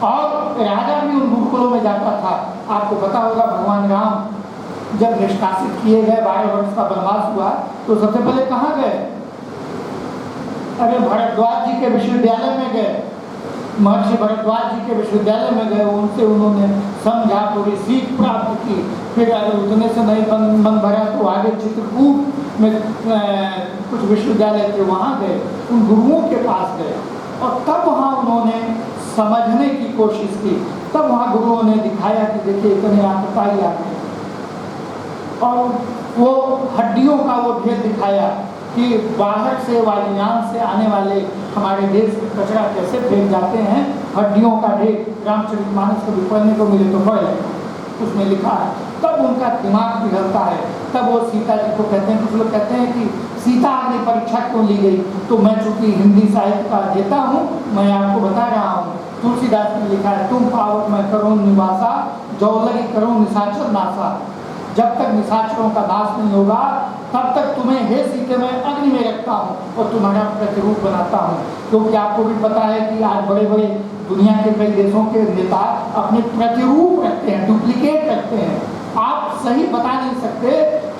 और राजा भी उन गुरुकुलों में जाता था। आपको पता होगा भगवान राम जब निष्कासित किए गए, 12 वर्ष का वनवास हुआ, तो सबसे पहले कहाँ गए? अरे भरद्वाज जी के विश्वविद्यालय में गए, महर्षि भरद्वाज जी के विश्वविद्यालय में गए, उनसे उन्होंने समझा, पूरी सीख प्राप्त की। फिर उतने से नहीं मन भरा तो आगे चित्रकूट में कुछ विश्वविद्यालय थे, वहाँ गए, उन गुरुओं के पास गए और तब वहाँ उन्होंने समझने की कोशिश की। तब वहाँ गुरुओं ने दिखाया कि देखिए इतने आपताई आते हैं, और वो हड्डियों का वो भेद दिखाया कि बाहर से वायुयान से आने वाले हमारे देश के कचरा कैसे फेंक जाते हैं, हड्डियों का ढेर। रामचरितमानस को भी पढ़ने को मिले तो पढ़ लें, उसमें लिखा है। तब उनका दिमाग पिघलता है, तब वो सीता जी को कहते हैं, कुछ लोग कहते हैं कि सीता अग्नि परीक्षा क्यों ली गई, तो मैं चूंकि हिंदी साहित्य का अध्येता हूँ, मैं आपको बता रहा हूँ। तुलसीदास ने लिखा है, तुम पावक मैं करो निवासा, जो लगी करो निशाचर नासा। जब तक निशाचरों का नाश नहीं होगा तब तक तुम्हें हे सीते मैं अग्नि में रखता हूँ और तुम्हारा प्रतिरूप बनाता हूँ। क्योंकि आपको भी पता है कि आज बड़े बड़े दुनिया के कई देशों के नेता अपने प्रतिरूप रखते हैं, डुप्लीकेट रखते हैं। आप सही बता नहीं सकते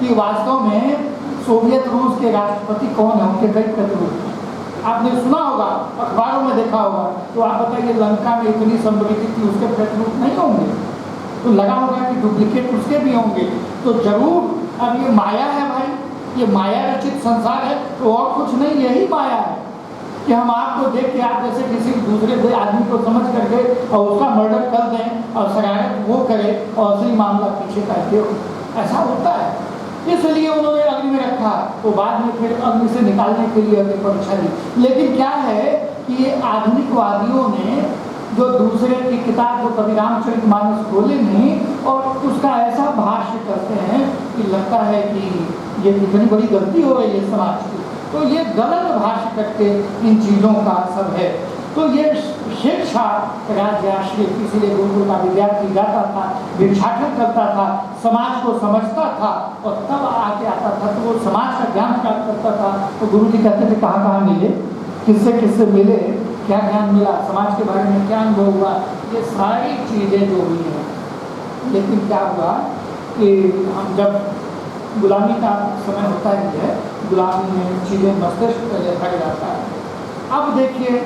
कि वास्तव में सोवियत रूस के राष्ट्रपति कौन है, उनके कई प्रतिरूप आपने सुना होगा, अखबारों में देखा होगा। तो आप बताइए लंका में इतनी समृद्धि थी, उसके प्रतिरूप नहीं होंगे? तो लगा होगा कि डुप्लीकेट उसके भी होंगे। तो जरूर अब ये माया है भाई, ये माया रचित संसार है, तो और कुछ नहीं, यही माया है कि हम आपको देख के आप जैसे किसी दूसरे आदमी को समझ करके और उसका मर्डर कर दें और शरारत वो करे और असली मामला पीछे करते हो, ऐसा होता है। इसलिए उन्होंने अग्नि में रखा, तो बाद में फिर अग्नि से निकालने के लिए अग्नि परीक्षा दी। लेकिन क्या है कि ये आधुनिकवादियों ने जो दूसरे की किताब जो कभी रामचरितमानस खोले नहीं और उसका ऐसा भाष्य करते हैं कि लगता है कि ये कितनी बड़ी गलती हो रही है समाज की। तो ये गलत भाष्य करके इन चीज़ों का सब है। तो ये शिक्षा राज्याश्रित, इसीलिए गुरुकुल का विद्यार्थी जाता था, भिक्षाटन करता था, समाज को समझता था और तब आके आता था तो वो समाज का ज्ञान प्राप्त करता था। तो गुरु जी कहते थे कहाँ कहाँ मिले, किससे किससे मिले, क्या ज्ञान मिला, समाज के बारे में क्या अनुभव हुआ, ये सारी चीज़ें जो हुई हैं। लेकिन क्या हुआ कि हम जब गुलामी का समय होता ही है, गुलामी में चीज़ें मस्तिष्क पे भर जाता है। अब देखिए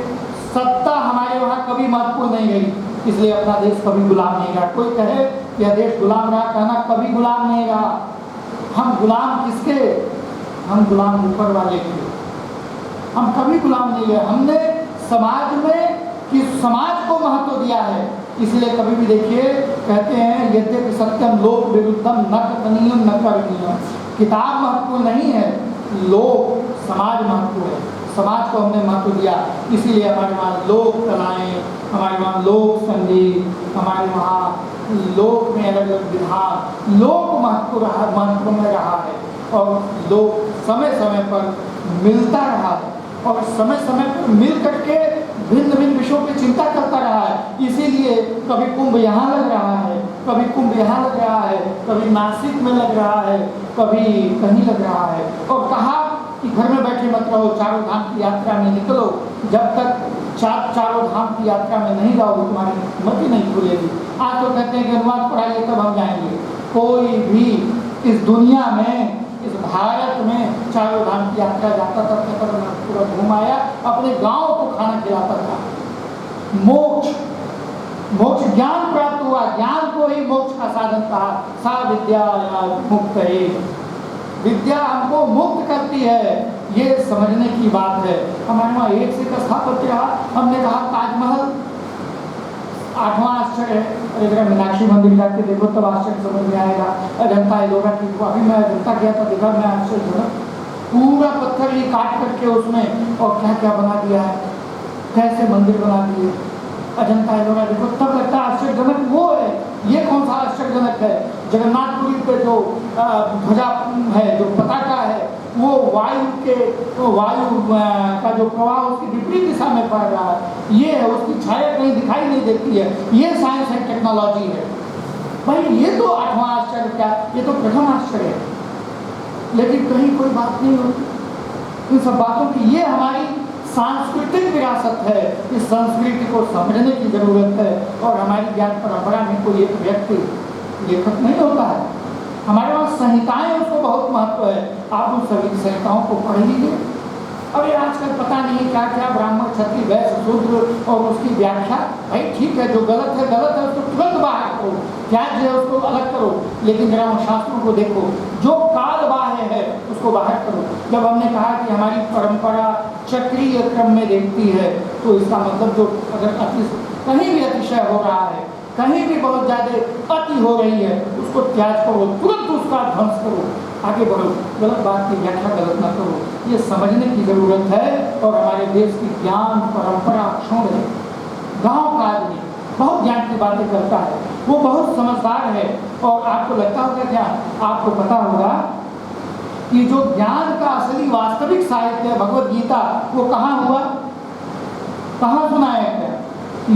सत्ता हमारे वहाँ कभी महत्वपूर्ण नहीं गई, इसलिए अपना देश कभी गुलाम नहीं रहा। कोई कहे कि यह देश गुलाम रहा, कहना कभी गुलाम नहीं रहा। हम गुलाम किसके? हम गुलाम ऊपर वाले के। हम कभी गुलाम नहीं गए। हमने समाज में कि समाज को महत्व दिया है, इसलिए कभी भी देखिए कहते हैं यद्यपि सत्यम लोक विरुद्धम न कथनीयम न करणीयम। किताब महत्वपूर्ण नहीं है, लोक समाज महत्वपूर्ण है। समाज को हमने महत्व दिया, इसीलिए हमारे वहाँ लोक कलाएँ, हमारे वहाँ लोक संगीत, हमारे वहाँ लोक में अलग अलग विधान, लोक महत्वपूर्ण रहा है और लोक समय समय पर मिलता रहा है और समय समय पर मिल करके भिन्न भिन्न विषयों पर चिंता करता रहा है। इसीलिए कभी कुंभ यहाँ लग रहा है, कभी कुंभ यहाँ लग रहा है, कभी नासिक में लग रहा है, कभी कहीं लग रहा है। और कहा कि घर में बैठे मत रहो, चारों धाम की यात्रा में निकलो। जब तक चारों धाम की यात्रा में नहीं जाओगे तुम्हारी मत ही नहीं खुलेगी। आज तो कहते हैं कि अनुवाद पढ़ाइए तब हम जाएंगे। कोई भी इस दुनिया में, इस भारत में चारों धाम की यात्रा जाता था, पूरा घूम आया, अपने गाँव को खाना खिलाता था। मोक्ष ज्ञान प्राप्त हुआ, ज्ञान को ही मोक्ष का साधन कहा। सा विद्या मुक्त है, विद्या हमको मुक्त करती है, ये समझने की बात है। हमारे वहाँ एक से का स्थापत्य रहा। हमने कहा ताजमहल 8वां आश्चर्य है, अगर मीनाक्षी मंदिर जाके देखो तब आश्चर्य समझ में आएगा। अजंता एलोरा की, अभी मैं अजंता गया था, देखा मैं आश्चर्यजनक, पूरा पत्थर ही काट करके उसमें और क्या क्या बना दिया है, कैसे मंदिर बना दिए। अजंता एलोरा देखो तब लगता है आश्चर्यजनक वो है। ये कौन सा आश्चर्यजनक है? जगन्नाथपुरी पे जो ध्वजा है, जो पताका है, वो वायु का जो प्रवाह उसकी विपरीत दिशा में पड़ रहा है। ये है, उसकी छाया कहीं दिखाई नहीं देती है। ये साइंस एंड टेक्नोलॉजी है भाई। ये तो 8वां आश्चर्य क्या, ये तो प्रथम आश्चर्य है। लेकिन कहीं कोई बात नहीं होती, इन सब बातों की, ये हमारी सांस्कृतिक विरासत है। इस संस्कृति को समझने की जरूरत है। और हमारी ज्ञान परंपरा में कोई एक व्यक्ति लेखक नहीं होता है, हमारे पास संहिताएं, उसको बहुत महत्व है। आप उन सभी संहिताओं को पढ़ लीजिए। अरे आजकल पता नहीं क्या क्या ब्राह्मण क्षत्रिय वैश्य शूद्र और उसकी व्याख्या, भाई ठीक है, जो गलत है उसको तुरंत बाहर करो, त्याज्य है उसको अलग करो, लेकिन जरा उन शास्त्रों को देखो, जो काल बाह्य है उसको बाहर करो। जब हमने कहा कि हमारी परंपरा चक्रीय क्रम में देखती है, तो इसका मतलब जो अगर कहीं भी अतिशय हो रहा है, कहीं भी बहुत ज़्यादा अति हो रही है, उसको त्याग करो, तुरंत उसका ध्वंस करो, आगे बढ़ो, गलत बात की व्याख्या गलत ना करो। ये समझने की ज़रूरत है। और हमारे देश की ज्ञान परंपरा छोड़ है। गाँव का आदमी बहुत ज्ञान की बातें करता है, वो बहुत समझदार है। और आपको लगता होगा क्या, आपको पता होगा कि जो ज्ञान का असली वास्तविक साहित्य है भगवत गीता, वो कहाँ हुआ, कहाँ सुनाया गया?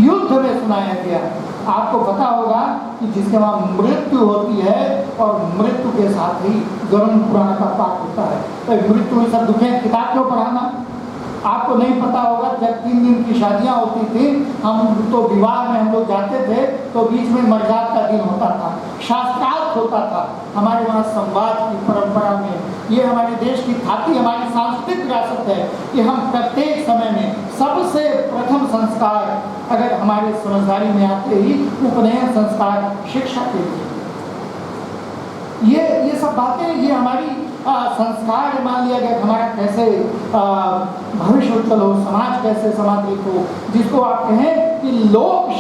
युद्ध में सुनाया गया। आपको पता होगा कि जिसके वहाँ मृत्यु होती है और मृत्यु के साथ ही गरुड़ पुराण का पाठ होता है, तो मृत्यु में सब दुखे किताब क्यों पढ़ाना? आपको नहीं पता होगा, जब 3 दिन की शादियाँ होती थी, हम तो विवाह में हम लोग जाते थे, तो बीच में मर्जात का दिन होता था, शास्त्रार्थ होता था। हमारे वहाँ संवाद की परंपरा में ये हमारे देश की खाती हमारी सांस्कृतिक विरासत है कि हम प्रत्येक समय में सबसे प्रथम संस्कार अगर हमारे समझदारी में आते ही उपनयन संस्कार शिक्षा के लिए, ये सब बातें, ये हमारी संस्कार मान लिया गया। हमारा कैसे भविष्य उज्जवल हो, समाज कैसे समाजिक हो, जिसको आप कहें कि लोक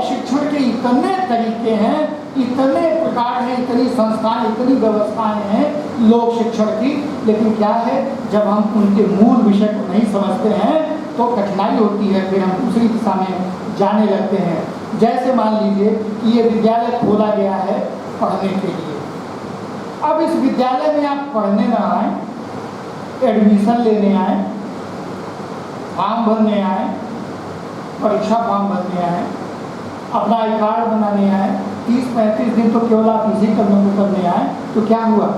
शिक्षण के इतने तरीके हैं, इतने प्रकार हैं, इतनी संस्थाएं, इतनी व्यवस्थाएं हैं लोक शिक्षण की। लेकिन क्या है, जब हम उनके मूल विषय को नहीं समझते हैं तो कठिनाई होती है, फिर हम दूसरी दिशा में जाने लगते हैं। जैसे मान लीजिए कि ये विद्यालय खोला गया है पढ़ने के लिए। अब इस विद्यालय में आप पढ़ने ना आए, एडमिशन लेने आए, फॉर्म भरने आए, परीक्षा फॉर्म भरने आए, अपना आई कार्ड बनाने आए, 30-35 दिन तो केवल आप इसी करने आए, तो क्या हुआ?